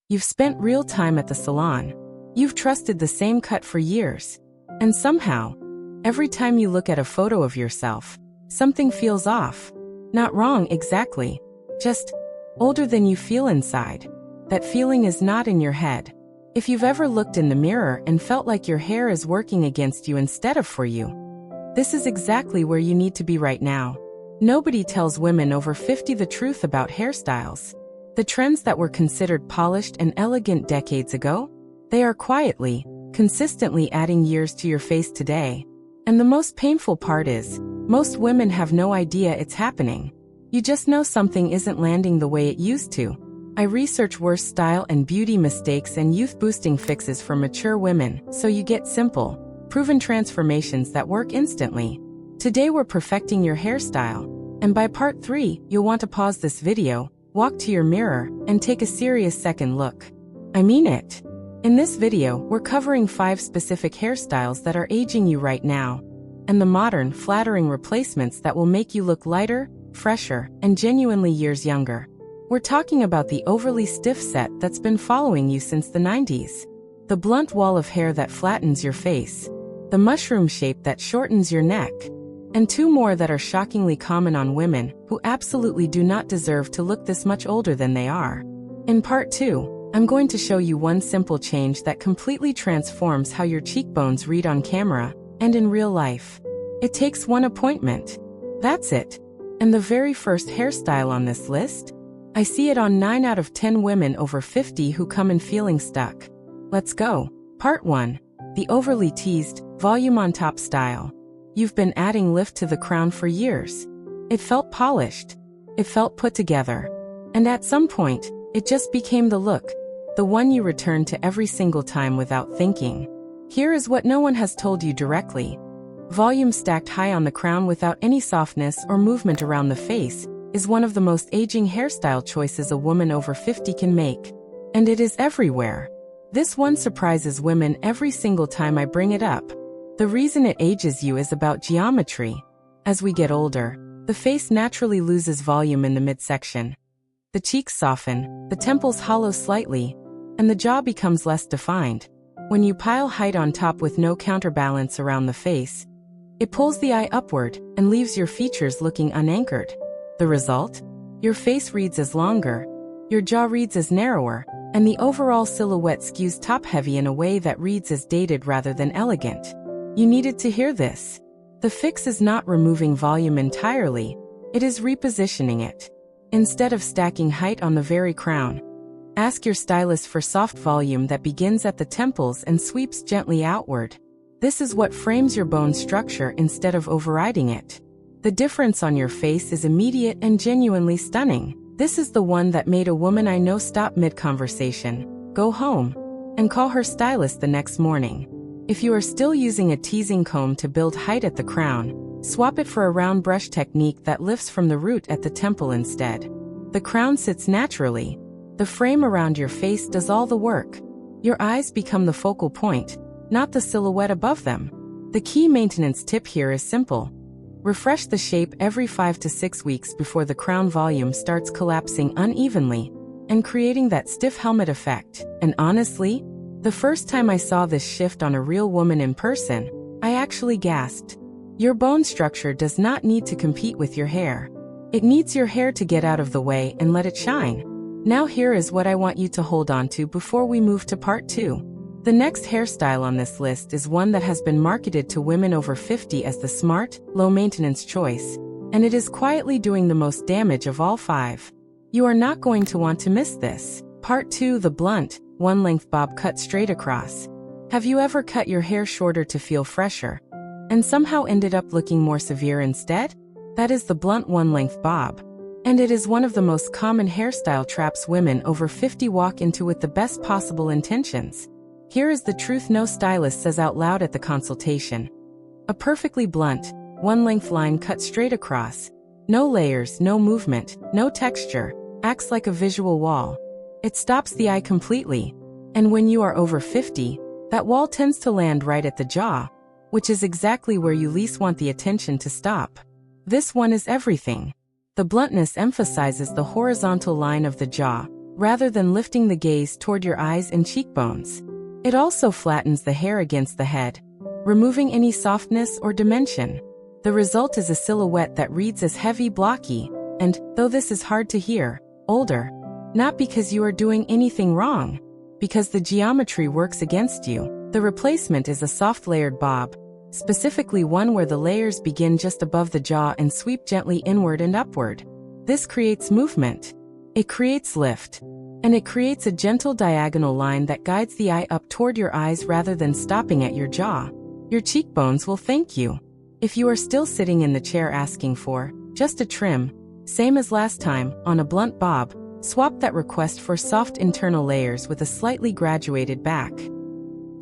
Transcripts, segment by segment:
You've spent real time at the salon. You've trusted the same cut for years. And somehow, every time you look at a photo of yourself, something feels off. Not wrong exactly, just older than you feel inside. That feeling is not in your head. If you've ever looked in the mirror and felt like your hair is working against you instead of for you, this is exactly where you need to be right now. Nobody tells women over 50 the truth about hairstyles. The trends that were considered polished and elegant decades ago, they are quietly, consistently adding years to your face today. And the most painful part is, most women have no idea it's happening. You just know something isn't landing the way it used to. I research worst style and beauty mistakes and youth-boosting fixes for mature women, so you get simple, proven transformations that work instantly. Today we're perfecting your hairstyle, and by part 3, you'll want to pause this video, walk to your mirror, and take a serious second look. I mean it. In this video, we're covering 5 specific hairstyles that are aging you right now, and the modern, flattering replacements that will make you look lighter, fresher, and genuinely years younger. We're talking about the overly stiff set that's been following you since the 90s. The blunt wall of hair that flattens your face. The mushroom shape that shortens your neck. And 2 more that are shockingly common on women who absolutely do not deserve to look this much older than they are. In part 2, I'm going to show you one simple change that completely transforms how your cheekbones read on camera and in real life. It takes one appointment. That's it. And the very first hairstyle on this list? I see it on 9 out of 10 women over 50 who come in feeling stuck. Let's go. Part 1. The overly teased, volume on top style. You've been adding lift to the crown for years. It felt polished. It felt put together. And at some point, it just became the look, the one you return to every single time without thinking. Here is what no one has told you directly. Volume stacked high on the crown without any softness or movement around the face is one of the most aging hairstyle choices a woman over 50 can make. And it is everywhere. This one surprises women every single time I bring it up. The reason it ages you is about geometry. As we get older, the face naturally loses volume in the midsection. The cheeks soften, the temples hollow slightly, and the jaw becomes less defined. When you pile height on top with no counterbalance around the face, it pulls the eye upward and leaves your features looking unanchored. The result? Your face reads as longer, your jaw reads as narrower, and the overall silhouette skews top-heavy in a way that reads as dated rather than elegant. You needed to hear this. The fix is not removing volume entirely, it is repositioning it. Instead of stacking height on the very crown, ask your stylist for soft volume that begins at the temples and sweeps gently outward. This is what frames your bone structure instead of overriding it. The difference on your face is immediate and genuinely stunning. This is the one that made a woman I know stop mid-conversation, go home, and call her stylist the next morning. If you are still using a teasing comb to build height at the crown, swap it for a round brush technique that lifts from the root at the temple instead. The crown sits naturally. The frame around your face does all the work. Your eyes become the focal point, not the silhouette above them. The key maintenance tip here is simple. Refresh the shape every 5 to 6 weeks before the crown volume starts collapsing unevenly and creating that stiff helmet effect. And honestly, the first time I saw this shift on a real woman in person, I actually gasped. Your bone structure does not need to compete with your hair. It needs your hair to get out of the way and let it shine. Now here is what I want you to hold on to before we move to part 2. The next hairstyle on this list is one that has been marketed to women over 50 as the smart, low-maintenance choice, and it is quietly doing the most damage of all 5. You are not going to want to miss this. Part 2. The blunt, one-length bob cut straight across. Have you ever cut your hair shorter to feel fresher, and somehow ended up looking more severe instead? That is the blunt one-length bob. And it is one of the most common hairstyle traps women over 50 walk into with the best possible intentions. Here is the truth no stylist says out loud at the consultation. A perfectly blunt, one-length line cut straight across. No layers, no movement, no texture. Acts like a visual wall. It stops the eye completely. And when you are over 50, that wall tends to land right at the jaw, which is exactly where you least want the attention to stop. This one is everything. The bluntness emphasizes the horizontal line of the jaw, rather than lifting the gaze toward your eyes and cheekbones. It also flattens the hair against the head, removing any softness or dimension. The result is a silhouette that reads as heavy, blocky, and, though this is hard to hear, older. Not because you are doing anything wrong, because the geometry works against you. The replacement is a soft layered bob, specifically one where the layers begin just above the jaw and sweep gently inward and upward. This creates movement. It creates lift. And it creates a gentle diagonal line that guides the eye up toward your eyes rather than stopping at your jaw. Your cheekbones will thank you. If you are still sitting in the chair asking for just a trim, same as last time, on a blunt bob, swap that request for soft internal layers with a slightly graduated back.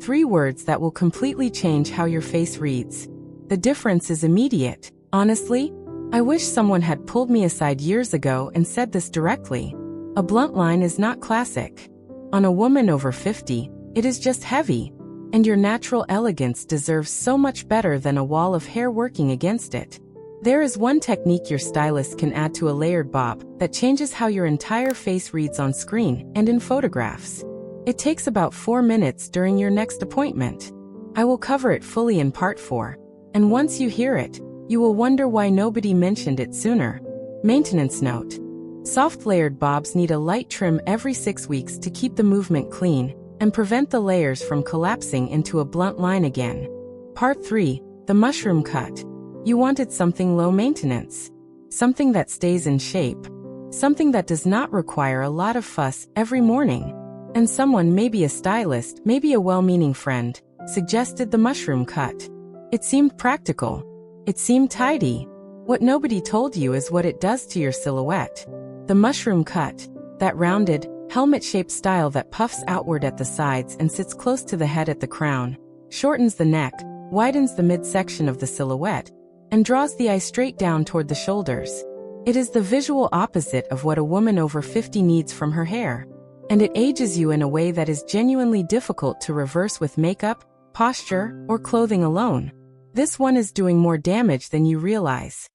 3 words that will completely change how your face reads. The difference is immediate. Honestly, I wish someone had pulled me aside years ago and said this directly. A blunt line is not classic. On a woman over 50, it is just heavy, and your natural elegance deserves so much better than a wall of hair working against it. There is one technique your stylist can add to a layered bob that changes how your entire face reads on screen and in photographs. It takes about 4 minutes during your next appointment. I will cover it fully in part 4, and once you hear it, you will wonder why nobody mentioned it sooner. Maintenance note. Soft layered bobs need a light trim every 6 weeks to keep the movement clean and prevent the layers from collapsing into a blunt line again. Part 3. The mushroom cut. You wanted something low maintenance. Something that stays in shape. Something that does not require a lot of fuss every morning. And someone, maybe a stylist, maybe a well-meaning friend, suggested the mushroom cut. It seemed practical. It seemed tidy. What nobody told you is what it does to your silhouette. The mushroom cut, that rounded, helmet-shaped style that puffs outward at the sides and sits close to the head at the crown, shortens the neck, widens the midsection of the silhouette, and draws the eye straight down toward the shoulders. It is the visual opposite of what a woman over 50 needs from her hair. And it ages you in a way that is genuinely difficult to reverse with makeup, posture, or clothing alone. This one is doing more damage than you realize.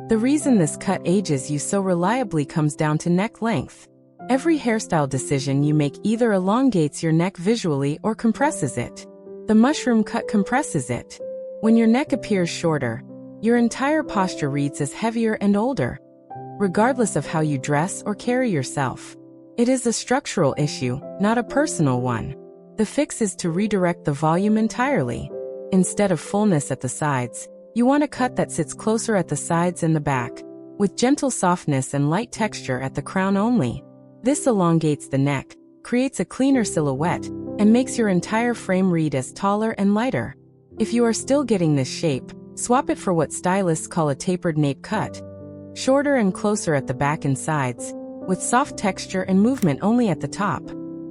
The reason this cut ages you so reliably comes down to neck length. Every hairstyle decision you make either elongates your neck visually or compresses it. The mushroom cut compresses it. When your neck appears shorter, your entire posture reads as heavier and older, regardless of how you dress or carry yourself. It is a structural issue, not a personal one. The fix is to redirect the volume entirely. Instead of fullness at the sides, you want a cut that sits closer at the sides and the back, with gentle softness and light texture at the crown only. This elongates the neck, creates a cleaner silhouette, and makes your entire frame read as taller and lighter. If you are still getting this shape, swap it for what stylists call a tapered nape cut. Shorter and closer at the back and sides, with soft texture and movement only at the top.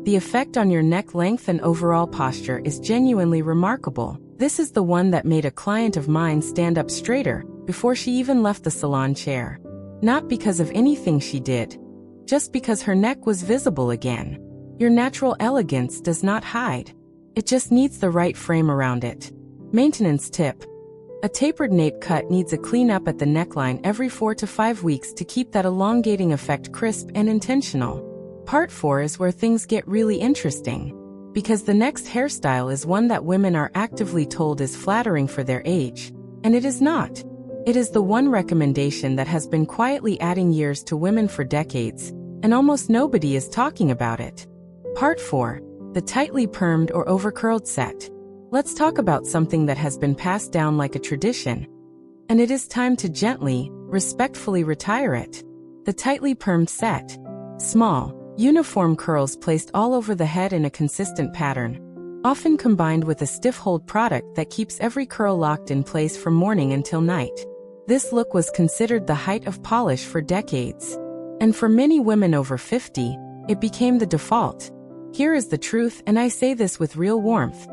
The effect on your neck length and overall posture is genuinely remarkable. This is the one that made a client of mine stand up straighter before she even left the salon chair. Not because of anything she did, just because her neck was visible again. Your natural elegance does not hide. It just needs the right frame around it. Maintenance tip. A tapered nape cut needs a cleanup at the neckline every 4 to 5 weeks to keep that elongating effect crisp and intentional. Part 4 is where things get really interesting, because the next hairstyle is one that women are actively told is flattering for their age, and it is not. It is the one recommendation that has been quietly adding years to women for decades, and almost nobody is talking about it. Part 4. The tightly permed or overcurled set. Let's talk about something that has been passed down like a tradition, and it is time to gently, respectfully retire it. The tightly permed set. Small, uniform curls placed all over the head in a consistent pattern, often combined with a stiff hold product that keeps every curl locked in place from morning until night. This look was considered the height of polish for decades, and for many women over 50, it became the default. Here is the truth, and I say this with real warmth.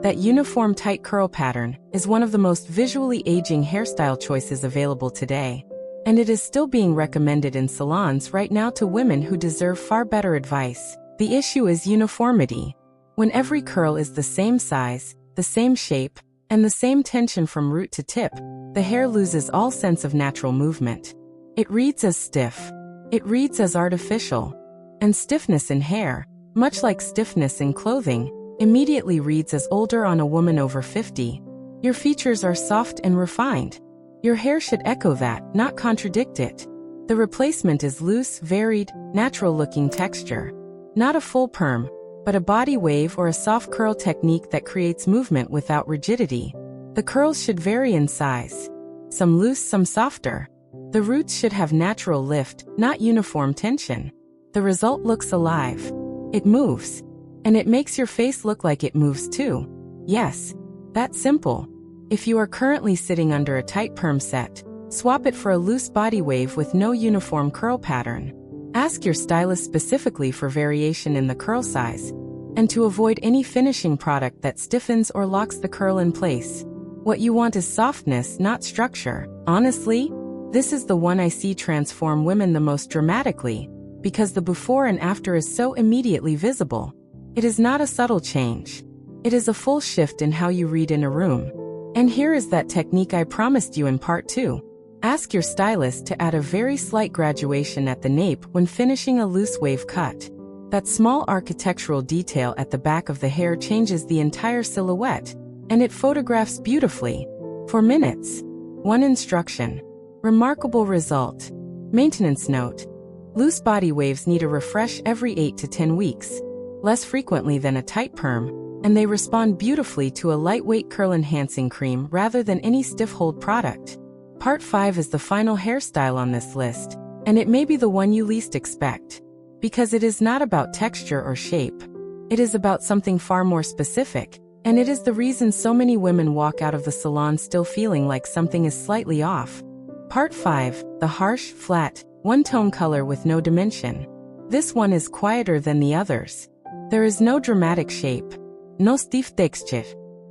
That uniform tight curl pattern is one of the most visually aging hairstyle choices available today, and it is still being recommended in salons right now to women who deserve far better advice. The issue is uniformity. When every curl is the same size, the same shape, and the same tension from root to tip, the hair loses all sense of natural movement. It reads as stiff. It reads as artificial. And stiffness in hair, much like stiffness in clothing, immediately reads as older on a woman over 50. Your features are soft and refined. Your hair should echo that, not contradict it. The replacement is loose, varied, natural-looking texture. Not a full perm, but a body wave or a soft curl technique that creates movement without rigidity. The curls should vary in size. Some loose, some softer. The roots should have natural lift, not uniform tension. The result looks alive. It moves. And it makes your face look like it moves too. Yes, that's simple. If you are currently sitting under a tight perm set, swap it for a loose body wave with no uniform curl pattern. Ask your stylist specifically for variation in the curl size, and to avoid any finishing product that stiffens or locks the curl in place. What you want is softness, not structure. Honestly, this is the one I see transform women the most dramatically, because the before and after is so immediately visible. It is not a subtle change. It is a full shift in how you read in a room. And here is that technique I promised you in part 2. Ask your stylist to add a very slight graduation at the nape when finishing a loose wave cut. That small architectural detail at the back of the hair changes the entire silhouette, and it photographs beautifully. For minutes. 1 instruction. Remarkable result. Maintenance note. Loose body waves need a refresh every 8 to 10 weeks, less frequently than a tight perm, and they respond beautifully to a lightweight curl-enhancing cream rather than any stiff hold product. Part 5 is the final hairstyle on this list, and it may be the one you least expect. Because it is not about texture or shape. It is about something far more specific, and it is the reason so many women walk out of the salon still feeling like something is slightly off. Part 5, the harsh, flat, one-tone color with no dimension. This one is quieter than the others. There is no dramatic shape. No stiff texture.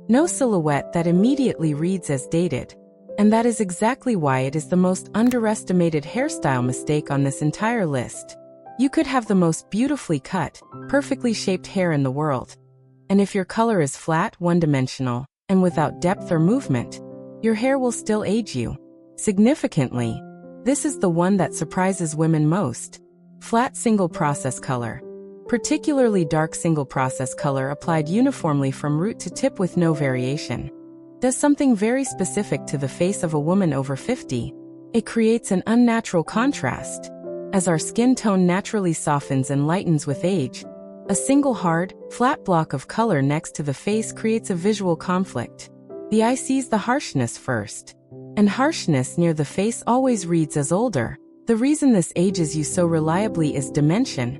No silhouette that immediately reads as dated. And that is exactly why it is the most underestimated hairstyle mistake on this entire list. You could have the most beautifully cut, perfectly shaped hair in the world. And if your color is flat, one-dimensional, and without depth or movement, your hair will still age you. Significantly, this is the one that surprises women most. Flat single-process color. Particularly dark single-process color applied uniformly from root to tip with no variation. Does something very specific to the face of a woman over 50. It creates an unnatural contrast. As our skin tone naturally softens and lightens with age, a single hard, flat block of color next to the face creates a visual conflict. The eye sees the harshness first. And harshness near the face always reads as older. The reason this ages you so reliably is dimension.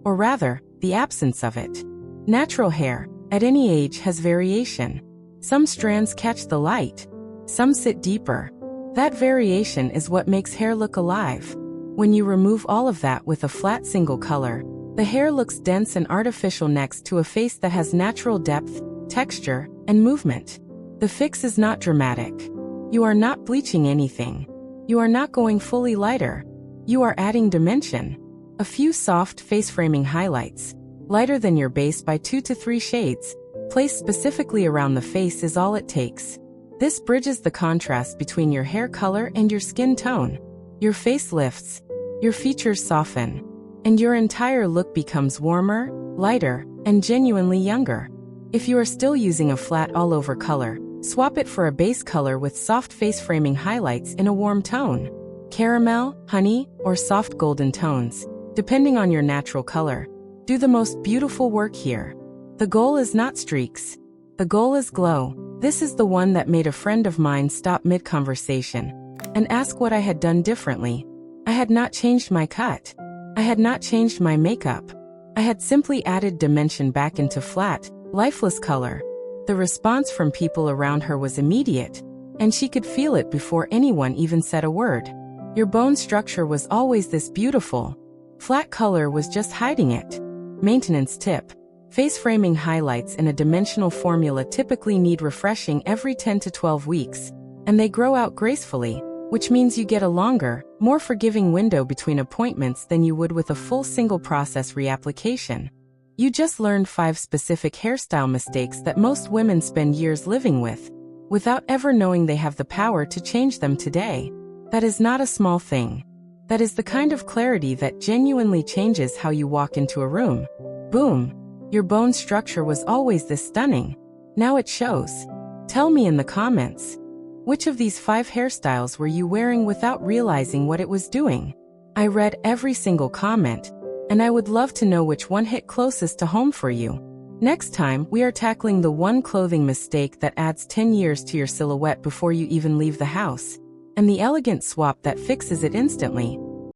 Or rather, the absence of it. Natural hair, at any age, has variation. Some strands catch the light. Some sit deeper. That variation is what makes hair look alive. When you remove all of that with a flat single color, the hair looks dense and artificial next to a face that has natural depth, texture, and movement. The fix is not dramatic. You are not bleaching anything. You are not going fully lighter. You are adding dimension. A few soft face-framing highlights, lighter than your base by 2 to 3 shades, placed specifically around the face is all it takes. This bridges the contrast between your hair color and your skin tone. Your face lifts, your features soften, and your entire look becomes warmer, lighter, and genuinely younger. If you are still using a flat all-over color, swap it for a base color with soft face-framing highlights in a warm tone. Caramel, honey, or soft golden tones, depending on your natural color. Do the most beautiful work here. The goal is not streaks. The goal is glow. This is the one that made a friend of mine stop mid-conversation and ask what I had done differently. I had not changed my cut. I had not changed my makeup. I had simply added dimension back into flat, lifeless color. The response from people around her was immediate, and she could feel it before anyone even said a word. Your bone structure was always this beautiful. Flat color was just hiding it. Maintenance tip. Face framing highlights in a dimensional formula typically need refreshing every 10 to 12 weeks, and they grow out gracefully, which means you get a longer, more forgiving window between appointments than you would with a full single-process reapplication. You just learned 5 specific hairstyle mistakes that most women spend years living with, without ever knowing they have the power to change them today. That is not a small thing. That is the kind of clarity that genuinely changes how you walk into a room. Boom! Your bone structure was always this stunning. Now it shows. Tell me in the comments, which of these 5 hairstyles were you wearing without realizing what it was doing? I read every single comment, and I would love to know which one hit closest to home for you. Next time, we are tackling the one clothing mistake that adds 10 years to your silhouette before you even leave the house, and the elegant swap that fixes it instantly.